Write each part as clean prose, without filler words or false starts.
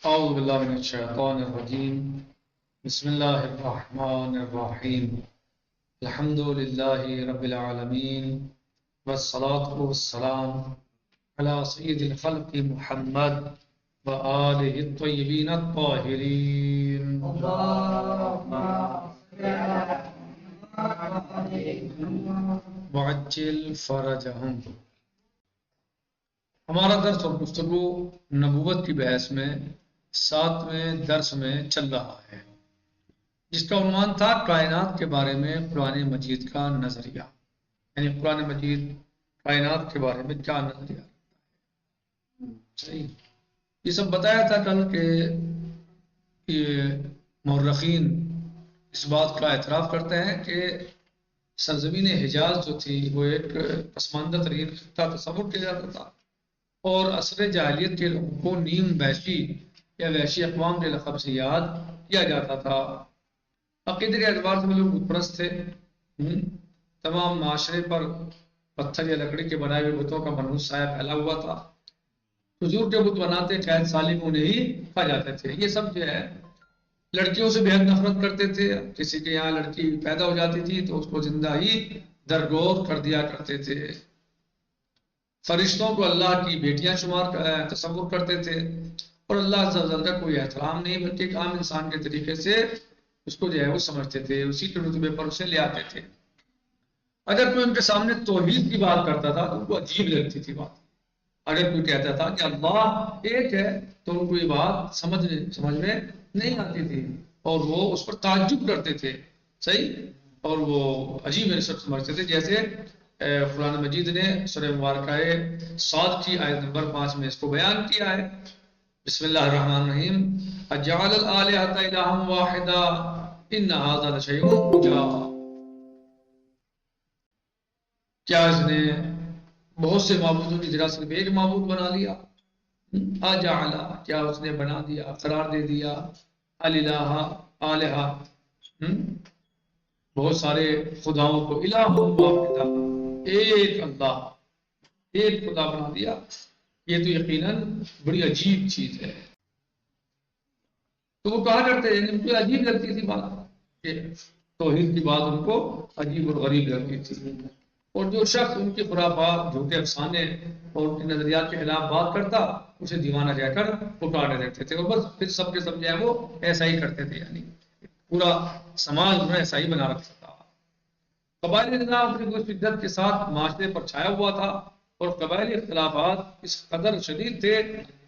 أعوذ بالله من الشيطان الرجيم. بسم الله الرحمن الرحيم. الحمد لله رب العالمين والصلاة والسلام على سيد الخلق محمد وآله الطيبين الطاهرين. وعجل فرجهم. ہمارا درس اور گفتگو نبوت کی بحث میں 7ویں درس میں چل رہا ہے، جس کا عنوان تھا کائنات کے بارے میں قرآن مجید کا نظریہ، یعنی قرآن مجید کائنات کے بارے میں کیا نظریہ رکھتا ہے۔ صحیح، یہ سب بتایا تھا کل کہ یہ مورخین اس بات کا اعتراف کرتے ہیں کہ سرزمین حجاز جو تھی وہ ایک پسماندہ ترین خطہ تصور کیا جاتا تھا، اور عصر جاہلیت کے لوگوں کو نیم وحشی یا وحشی اقوام کے لقب سے یاد کیا جاتا تھا۔ عقیدے کے اعتبار سے وہ لوگ بت پرست تھے، تمام معاشرے پر پتھر یا لکڑی کے بنائے ہوئے بتوں کا منحوس سایہ پھیلا ہوا تھا۔ حضور کے بت بناتے قید سالم انہیں ہی کھا جاتے تھے۔ یہ سب جو ہے لڑکیوں سے بے حد نفرت کرتے تھے، کسی کے یہاں لڑکی پیدا ہو جاتی تھی تو اس کو زندہ ہی درگور کر دیا کرتے تھے۔ فرشتوں کو اللہ کی بیٹیاں تصور کرتے تھے، اور اللہ عز و جل کا کوئی احترام نہیں بلکہ ایک عام انسان کے طریقے سے اس کو جو ہے وہ سمجھتے تھے، اسی کے رتبے پر اسے لے آتے تھے۔ اگر کوئی ان کے سامنے توحید کی بات کرتا تھا تو ان کو عجیب لگتی تھی بات۔ اگر کوئی کہتا تھا کہ اللہ ایک ہے تو ان کو یہ بات سمجھ میں نہیں آتی تھی، اور وہ اس پر تعجب کرتے تھے۔ صحیح، اور وہ عجیب سمجھتے تھے۔ جیسے قرآن مجید نے سورہ مبارکہ صاد کی آیت نمبر 5 میں اس کو بیان کیا ہے۔ بسم اللہ الرحمن الرحیم، اجعل الآلہۃ الہا واحدا ان ھذا لشیء عجاب۔ کیا اس نے بہت سے معبودوں کی جگہ صرف ایک معبود بنا لیا؟ اجعل، کیا اس نے بنا دیا، قرار دے دیا، الہ آلہہ، بہت سارے خداؤں کو، الہ واحدہ، ایک اللہ، ایک خدا بنا دیا؟ یہ تو یقیناً بڑی عجیب چیز ہے۔ تو وہ کہا کرتے ہیں، ان کو عجیب لگتی تھی بات، کہ توحید کی بات ان کو عجیب اور غریب لگتی تھی، اور جو شخص ان کی خرافات، جھوٹے افسانے اور ان کے نظریات کے خلاف بات کرتا اسے دیوانہ کہہ کر پکارنے لگتے تھے، اور بس پھر سب کے سب جو ہے وہ ایسا ہی کرتے تھے، یعنی پورا سماج انہوں نے ایسا ہی بنا رکھا تھا۔ قبائلی نظام اپنی پوری شدت کے ساتھ معاشرے پر چھایا ہوا تھا، اور قبائلی اختلافات اس قدر شدید تھے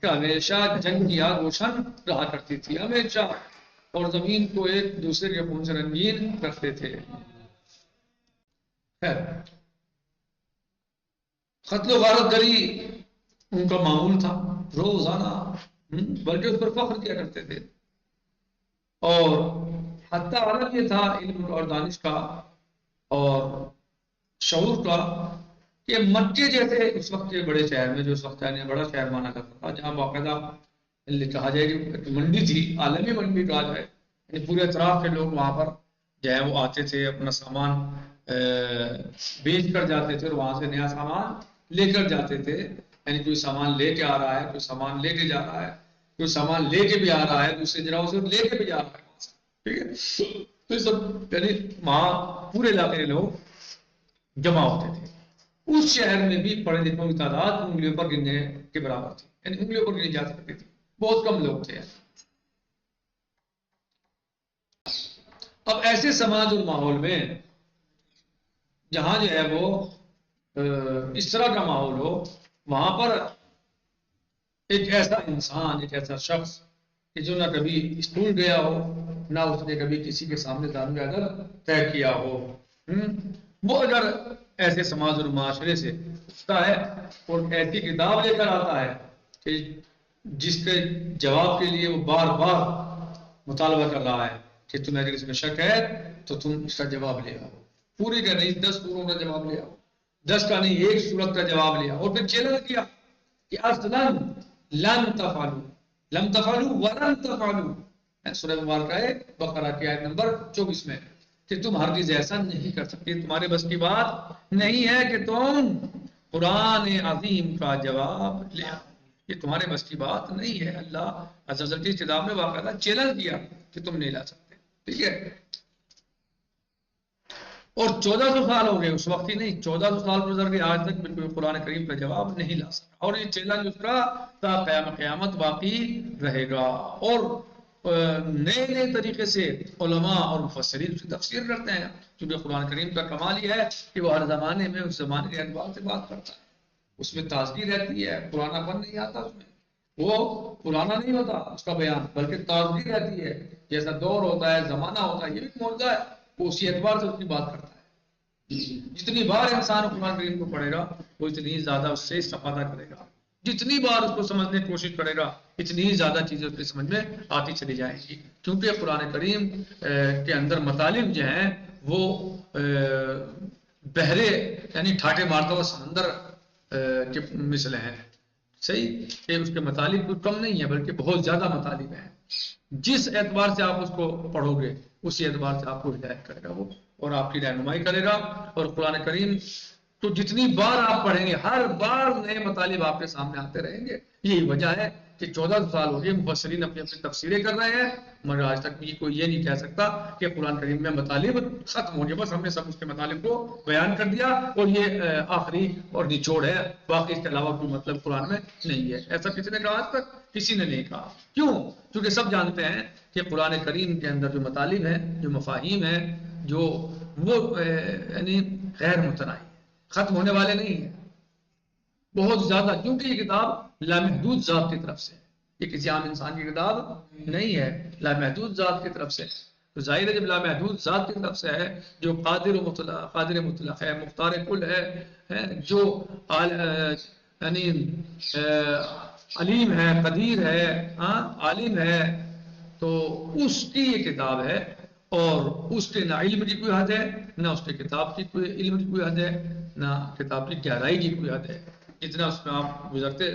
کہ ہمیشہ جنگ کی آگ روشن رہا کرتی تھی، ہمیشہ، اور زمین کو ایک دوسرے کے خون سے رنگین رکھتے تھے۔ قتل و غارت گری ان کا معمول تھا روزانہ، بلکہ اس پر فخر کیا کرتے تھے، اور حتیٰ عالم یہ تھا علم اور دانش کا اور شعور کا کہ مکے جیسے اس وقت کے بڑے شہر میں، جو اس وقت یعنی بڑا شہر مانا کرتا تھا، جہاں باقاعدہ کہا جائے کہ منڈی تھی، عالمی منڈی کہا جائے، یعنی پورے اطراف کے لوگ وہاں پر جو ہے وہ آتے تھے، اپنا سامان بیچ کر جاتے تھے، اور وہاں سے نیا سامان لے کر جاتے تھے، یعنی کوئی سامان لے کے آ رہا ہے، کوئی سامان لے کے جا رہا ہے، کوئی سامان لے کے بھی آ رہا ہے، دوسری جگہوں سے لے کے بھی جا رہا ہے، ٹھیک ہے؟ تو یہ سب یعنی وہاں پورے علاقے کے لوگ جمع ہوتے تھے۔ اس شہر میں بھی پڑھے لکھوں کی تعداد انگلیوں پر گننے کے برابر تھی، یعنی انگلیوں پر گنی جا سکتی تھی، بہت کم لوگ تھے۔ اب ایسے سماج اور ماحول میں جہاں جو ہے وہ اس طرح کا ماحول ہو، وہاں پر ایک ایسا انسان، ایک ایسا شخص کہ جو نہ کبھی اسکول گیا ہو، نہ اس نے کبھی کسی کے سامنے دارالعلوم ادب طے کیا ہو، وہ اگر ایسے سماج اور معاشرے سے اٹھتا ہے اور ایسی کتاب لے کر آتا ہے کہ جس کے جواب کے لیے وہ بار بار مطالبہ کر رہا ہے کہ تمہیں اگر اس میں شک ہے تو تم اس کا جواب لے آؤ، پوری کا نہیں 10 سوروں کا جواب لے آؤ، 10 کا نہیں 1 سورت کا جواب لیا، اور پھر چیلنج کیا کہ اصلاً لن تفعلوا، لم تفعلوا ولن تفعلوا، سورہ مبارکہ بقرہ کی آیت نمبر 24 میں، کہ تم ہرگز ایسا نہیں کر سکتے، تمہارے بس کی بات نہیں ہے کہ تم قرآن عظیم کا جواب لے آؤ۔ یہ تمہارے بس کی بات نہیں ہے. اللہ عز و جل کی کتاب میں باقاعدہ چیلنج کیا کہ تم نہیں لا سکتے. ٹھیک ہے. اور 1400 سال ہو گئے، اس وقت ہی نہیں، 1400 سال گزر گئے، آج تک بالکل قرآن کریم کا جواب نہیں لا سکا. اور یہ چیلنج اس کا تا قیامت باقی رہے گا. اور نئے نئے طریقے سے علماء اور مفسرین اس کی تفسیر کرتے ہیں، کیونکہ قرآن کریم کا کمال یہ ہے کہ وہ ہر زمانے میں اس زمانے کے اعتبار سے بات کرتا ہے. اس میں تازگی رہتی ہے، پرانا پن نہیں آتا اس میں، وہ پرانا نہیں ہوتا اس کا بیان، بلکہ تازگی رہتی ہے. جیسا دور ہوتا ہے، زمانہ ہوتا ہے، یہ بھی موجودہ ہے، وہ اسی اعتبار سے اس کی بات کرتا ہے. جتنی بار انسان قرآن کریم کو پڑھے گا وہ اتنی زیادہ اس سے استفادہ کرے گا. جتنی بار اس کو سمجھنے کی کوشش کرے گا اتنی ہی زیادہ چیزیں اس کی سمجھ میں آتی چلی جائیں گی. کیونکہ قرآن کریم کے اندر مطالب جو ہیں وہ بحرے یعنی ٹھاٹے مارتا ہوا سمندر کے مثل ہیں. صحیح کہ اس کے مطالب کوئی کم نہیں ہے بلکہ بہت زیادہ مطالب ہیں. جس اعتبار سے آپ اس کو پڑھو گے اسی اعتبار سے آپ کو ہدایت کرے گا وہ، اور آپ کی رہنمائی کرے گا. اور قرآن کریم تو جتنی بار آپ پڑھیں گے ہر بار نئے مطالب آپ کے سامنے آتے رہیں گے. یہی وجہ ہے کہ 1400 سال ہو گئے مفسرین اپنی اپنی تفسیریں کر رہے ہیں، مگر آج تک بھی کوئی یہ نہیں کہہ سکتا کہ قرآن کریم میں مطالب ختم ہو گئے، بس ہم نے سب اس کے مطالب کو بیان کر دیا اور یہ آخری اور نچوڑ ہے، باقی اس کے علاوہ کوئی مطلب قرآن میں نہیں ہے. ایسا کسی نے کہا آج تک؟ کسی نے نہیں کہا. کیوں؟ کیونکہ سب جانتے ہیں کہ قرآن کریم کے اندر جو مطالب ہیں، جو مفاہیم ہیں، جو وہ یعنی غیر متناہی، ختم ہونے والے نہیں ہیں، بہت زیادہ. کیونکہ یہ کتاب لامحدود ذات کی طرف سے، یہ کسی عام انسان کی کتاب نہیں ہے، لامحدود ذات کی طرف سے. تو ظاہر ہے جب لامحدود ذات کی طرف سے ہے، جو قادر مطلق ہے، مختار کل ہے، جو یعنی علیم ہے، قدیر ہے، عالم ہے، تو اس کی یہ کتاب ہے. اور اس کے نہ علم کی کوئی حد ہے، نہ اس کے کتاب کی کوئی علم کی کوئی حد ہے، نہ کتاب کی گہرائی کی کوئی حد ہے. جتنا اس میں آپ گزرتے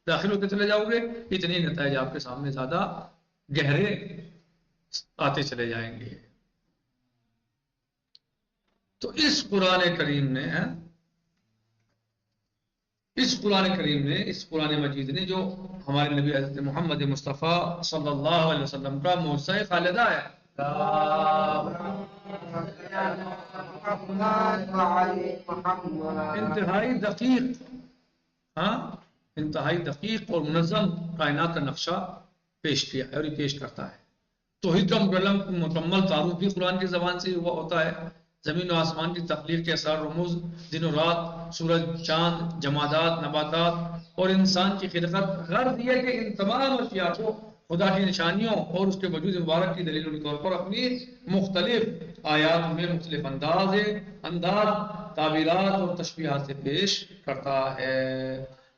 داخل ہوتے چلے جاؤ گے اتنے نتائج آپ کے سامنے زیادہ گہرے آتے چلے جائیں گے. تو اس قرآن کریم نے اس قرآن مجید نے جو ہمارے نبی حضرت محمد مصطفیٰ صلی اللہ علیہ وسلم کا معجزہ خالدہ ہے، انتہائی دقیق اور منظم کائنات کا نقشہ پیش کیا ہے اور یہ پیش کرتا ہے. توحید کا مکمل تعارف بھی قرآن کی زبان سے ہوا ہوتا ہے. زمین و آسمان کی تخلیق کے اثار رموز، دن و رات، سورج، چاند، جمادات، نباتات اور انسان کی خلقت، غرض یہ کہ ان تمام اشیاء کو خدا کی نشانیوں اور اس کے وجود مبارک کی دلیلوں کے طور پر اپنی مختلف آیات میں مختلف انداز، تعبیرات اور تشبیہات سے پیش کرتا ہے.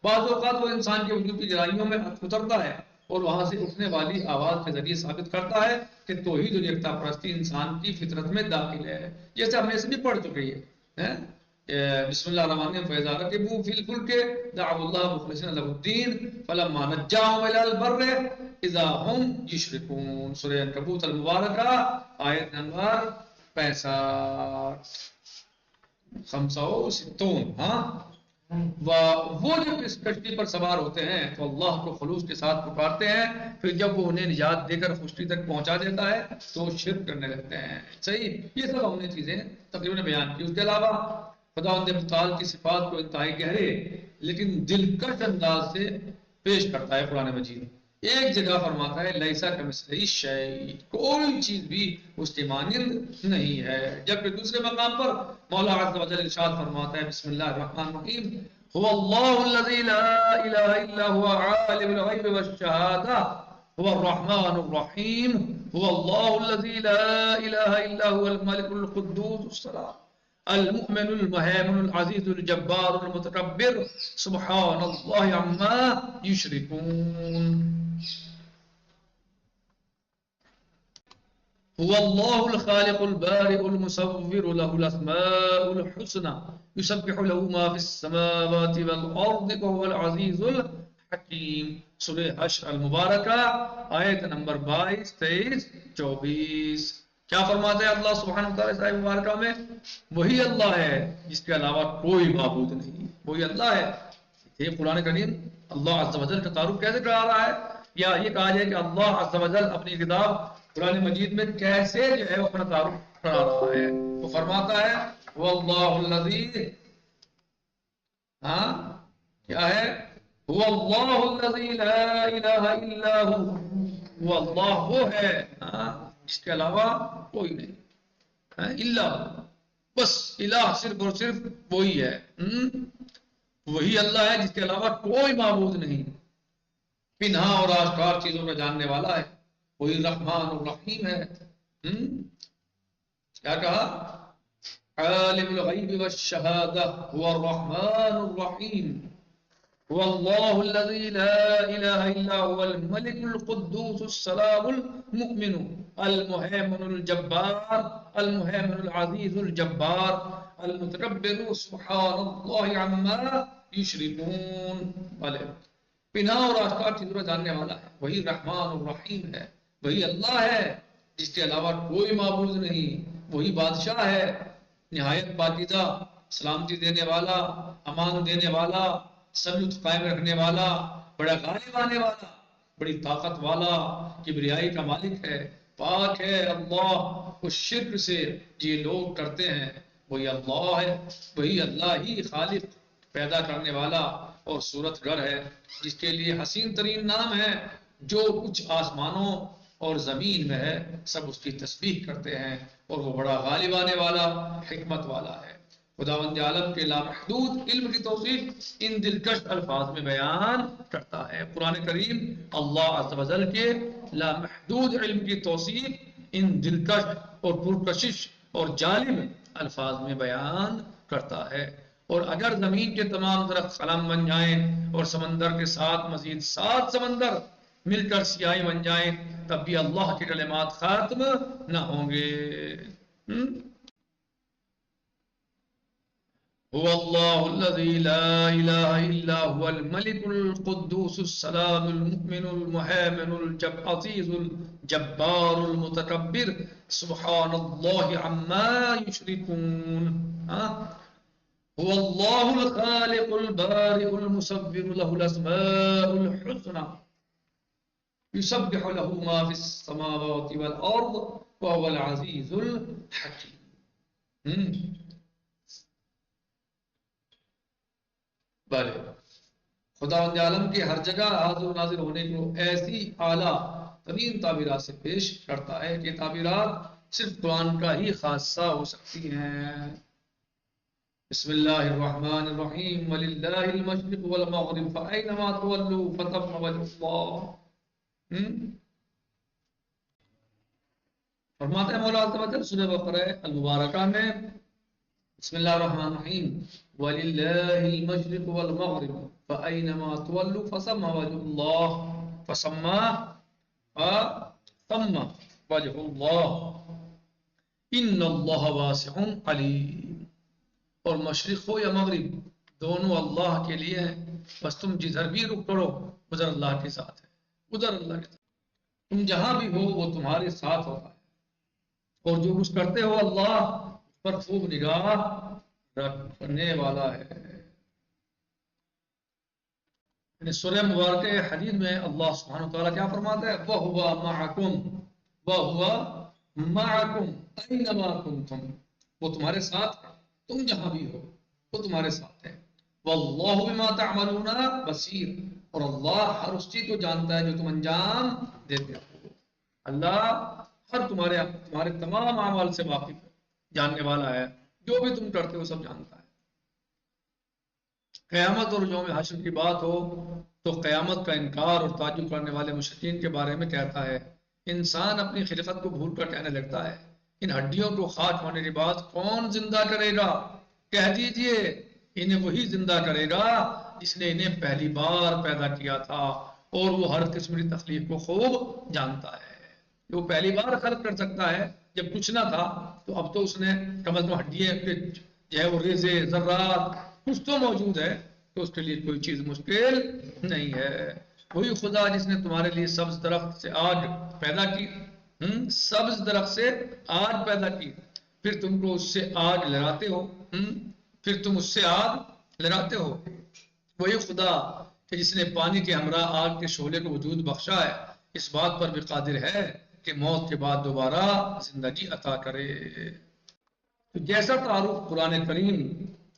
بعض اوقات وہ انسان کے وجود کی گہرائیوں میں اترتا ہے اور وہاں سے اٹھنے والی آواز کے ذریعے ثابت کرتا ہے کہ توحید اور یکتا پرستی انسان کی فطرت میں داخل ہے. جیسے ہم نے اس بھی پڑھ چکے ہیں، بسم اللہ الرحمن الرحیم، فَإِذَا رَكِبُوا فِي الْفُلْكِ دَعَوُا اللَّهَ مُخْلِصِينَ لَهُ الدِّينَ فَلَمَّا نَجَّاهُمْ إِلَى الْبَرِّ إِذَا هُمْ يُشْرِكُونَ. سورہ عنکبوت المبارکہ آیت نمبر 65 65. وہ جب اس کشتی پر سوار ہوتے ہیں تو اللہ کو خلوص کے ساتھ پکارتے ہیں، پھر جب وہ انہیں نجات دے کر خشکی تک پہنچا دیتا ہے تو شرک کرنے لگتے ہیں. صحیح، یہ سب ہم نے چیزیں تقریباً بیان کی. اس کے علاوہ خداوند متعال کی صفات کو انتہائی گہرے لیکن دلکش انداز سے پیش کرتا ہے قرآن مجید. ایک جگہ فرماتا ہے لیسا کمثلہ شیء، کوئی چیز بھی اس کے مانند نہیں ہے. جبکہ دوسرے مقام پر مولا عز و جل ارشاد فرماتا ہے بسم اللہ الرحمن الرحیم، هو اللہ الذی لا الہ الا هو عالم الغیب والشہادہ هو الرحمن الرحیم، هو اللہ الذی لا الہ الا هو الملک القدوس السلام المؤمن المهيمن العزيز الجبار المتكبر سبحان الله عما يشركون. هو الله الخالق البارئ المصور له الأسماء الحسنى يسبح له ما في السماوات والأرض وهو العزيز الحكيم. سورہ حشر المبارکہ آیت نمبر 22، 23، 24. کیا فرماتے ہیں اللہ سبحانہ وتعالی صاحب مبارکہ میں؟ وہی اللہ ہے جس کے علاوہ کوئی معبود نہیں، وہی اللہ ہے. یہ قرآن کریم اللہ عز و جل کا تعارف کیسے کرا رہا ہے، یا یہ کہا جائے کہ اللہ عز و جل اپنی کتاب قرآن مجید میں کیسے جو ہے وہ اپنا تعارف کرا رہا ہے؟ وہ فرماتا ہے واللہ الذی، ہاں کیا ہے، هو اللہ الذی لا الہ الا ہو، وہ اللہ وہ ہے جس کے علاوہ کوئی نہیں، اللہ، بس الہ صرف اور صرف وہی ہے، وہی اللہ ہے جس کے علاوہ کوئی معبود نہیں، پنہا اور آشکار چیزوں کا جاننے والا ہے، وہی رحمان اور رحیم ہے۔ کیا کہا؟ عالم الغیب والشہادہ هو الرحمن الرحیم، هو اللہ الذی لا الہ الا هو الملک القدوس السلام المؤمن المہیمن الجبار المہیمن العزیز الجبار المتکبر سبحان اللہ عما یشرکون۔ بھلے پناہ اور آشکار چیزوں کا جاننے والا ہے، وہی رحمان الرحیم ہے، وہی اللہ ہے جس کے علاوہ کوئی معبود نہیں، وہی بادشاہ ہے نہایت پاکیزہ، سلامتی دینے والا، امان دینے والا، سلطنت قائم رکھنے والا، بڑا غالب آنے والا، بڑی طاقت والا، کبریائی کا مالک ہے، پاک ہے اللہ اس شرک سے یہ لوگ کرتے ہیں۔ وہی اللہ ہے، وہی اللہ ہی خالق، پیدا کرنے والا اور صورت گر ہے، جس کے لیے حسین ترین نام ہے، جو کچھ آسمانوں اور زمین میں ہے سب اس کی تسبیح کرتے ہیں، اور وہ بڑا غالب آنے والا، حکمت والا ہے۔ خداوند عالم کے لامحدود علم کی توصیف ان دلکش الفاظ میں بیان کرتا ہے۔ قرآن کریم اللہ عز و جل کے لامحدود علم کی توصیف ان دلکش اور پرکشش اور جالب الفاظ میں بیان کرتا ہے۔ اور اگر زمین کے تمام درخت قلم بن جائیں اور سمندر کے ساتھ مزید 7 سمندر مل کر سیاہی بن جائیں تب بھی اللہ کے کلمات ختم نہ ہوں گے۔ هو اللہ الذی لا الہ الا هو الملک القدوس السلام المؤمن المہیمن العزیز الجبار المتکبر سبحان اللہ عما یشرکون۔ هو اللہ الخالق البارئ المصور له الاسماء الحسنى يسبح له ما في السماوات والارض وهو العزیز الحکیم۔ بلے خداوند عالم کے ہر جگہ حاضر و ناظر ہونے کو ایسی اعلیٰ ترین تعبیرات سے پیش کرتا ہے کہ تعبیرات صرف قرآن کا ہی خاصہ ہو سکتی ہیں۔ بسم اللہ الرحمن الرحیم وللہ المشرق والمغرب فأینما تولوا فتم وجہ اللہ۔ فرماتے ہیں مولا عز و جل سورہ بقرہ المبارکہ میں بسم اللہ الرحمن الرحیم وَلِلَّهِ الْمَشْرِقُ وَالْمَغْرِبُ فَأَيْنَمَا تُوَلُّوا فَثَمَّ وَجْهُ اللَّهِ فَثَمَّ وَجْهُ اللَّهِ إِنَّ اللَّهَ وَاسِعٌ عَلِيمٌ۔ اور مشرق ہو یا مغرب دونوں اللہ کے لیے ہیں، بس تم جدھر بھی رخ کرو ادھر اللہ کے ساتھ ہے، ادھر اللہ کے ساتھ، تم جہاں بھی ہو وہ تمہارے ساتھ ہوتا ہے، اور جو کچھ کرتے ہو اللہ اس پر خوب نگاہ رکھنے والا ہے۔ یعنی سورہ مبارکہ حدید میں اللہ سبحانہ وتعالیٰ کیا فرماتا ہے؟ وَهُوَ مَعَكُمْ وَهُوَ مَعَكُمْ أَيْنَمَا كُنْتُمْ، وہ تمہارے ساتھ ہے تم جہاں بھی ہو وہ تمہارے ساتھ ہے۔ وَاللَّهُ بِمَا تَعْمَلُونَ بَصِيرٌ، اور اللہ ہر اس چیز کو جانتا ہے جو تم انجام دیتے ہو۔ اللہ ہر تمہارے تمام اعمال سے واقف ہے، جاننے والا ہے، جو بھی تم کرتے ہو سب جانتا ہے۔ قیامت اور یوم حشر کی بات ہو تو قیامت کا انکار اور تعجب کرنے والے مشرکین کے بارے میں کہتا ہے انسان اپنی خلقت کو بھول کر کہنے لگتا ہے ان ہڈیوں کو خاک ہونے کے بعد کون زندہ کرے گا؟ کہہ دیجئے انہیں وہی زندہ کرے گا جس نے انہیں پہلی بار پیدا کیا تھا، اور وہ ہر قسم کی تخلیق کو خوب جانتا ہے۔ وہ پہلی بار خلق کر سکتا ہے، جب کچھ نہ تھا تو اب تو اس نے کم از کم ہڈیاں جو ہے وہ ریزے ذرات کچھ تو موجود ہے، تو اس کے لیے کوئی چیز مشکل نہیں ہے۔ وہی خدا جس نے تمہارے لیے سبز درخت سے آگ پیدا کی، سبز درخت سے آگ پیدا کی، پھر تم کو اس سے آگ لگاتے ہو، پھر تم اس سے آگ لگاتے ہو۔ وہی خدا کہ جس نے پانی کے ہمراہ آگ کے شعلے کو وجود بخشا ہے اس بات پر بھی قادر ہے کہ موت کے بعد دوبارہ زندگی عطا کرے۔ تو جیسا تعارف قرآن کریم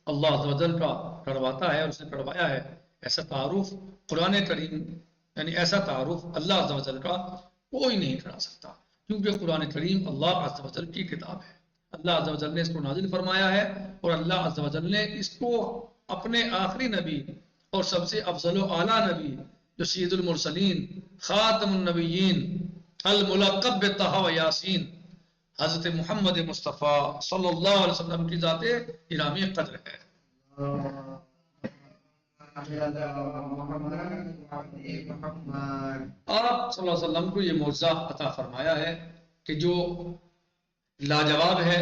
اللہ عز و جل کا کرواتا ہے اور اس نے کروایا ہے، ایسا تعارف قرآن کریم یعنی ایسا تعارف اللہ عز و جل کا کوئی نہیں کرا سکتا، کیونکہ قرآن کریم اللہ عز و جل کی کتاب ہے۔ اللہ عز و جل نے اس کو نازل فرمایا ہے اور اللہ عز و جل نے اس کو اپنے آخری نبی اور سب سے افضل و اعلیٰ نبی جو سید المرسلین خاتم النبیین الملقب بطہ و یاسین حضرت محمد مصطفیٰ صلی اللہ علیہ وسلم کی ذات گرامی قدر ہے۔ آپ صلی اللہ علیہ وسلم کو یہ معجزہ عطا فرمایا ہے کہ جو لاجواب ہے،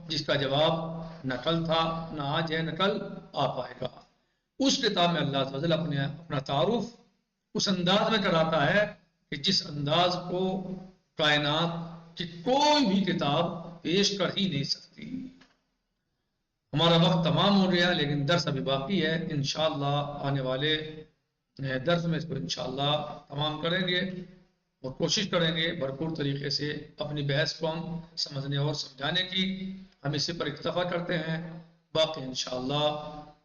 جس کا جواب نہ کل تھا نہ آج ہے نہ کل آ پائے گا۔ اس کتاب میں اللہ عز و جل اپنا تعارف اس انداز میں کراتا ہے کہ جس انداز کو کائنات کی کوئی بھی کتاب پیش کر ہی نہیں سکتی۔ ہمارا وقت تمام ہو گیا لیکن درس ابھی باقی ہے، انشاءاللہ آنے والے درس میں اس کو انشاءاللہ تمام کریں گے اور کوشش کریں گے بھرپور طریقے سے اپنی بحث کو ہم سمجھنے اور سمجھانے کی۔ ہم اسی پر اکتفا کرتے ہیں، باقی انشاءاللہ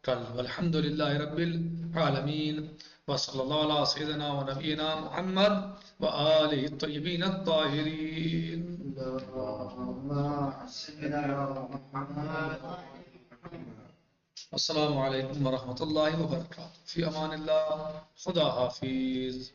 کل۔ والحمدللہ رب العالمین وصلی اللہ علی سیدنا و نبینا محمد وآلہ الطیبین الطاہرین۔ السلام علیکم ورحمۃ اللہ وبرکاتہ۔ فی امان اللہ، خدا حافظ۔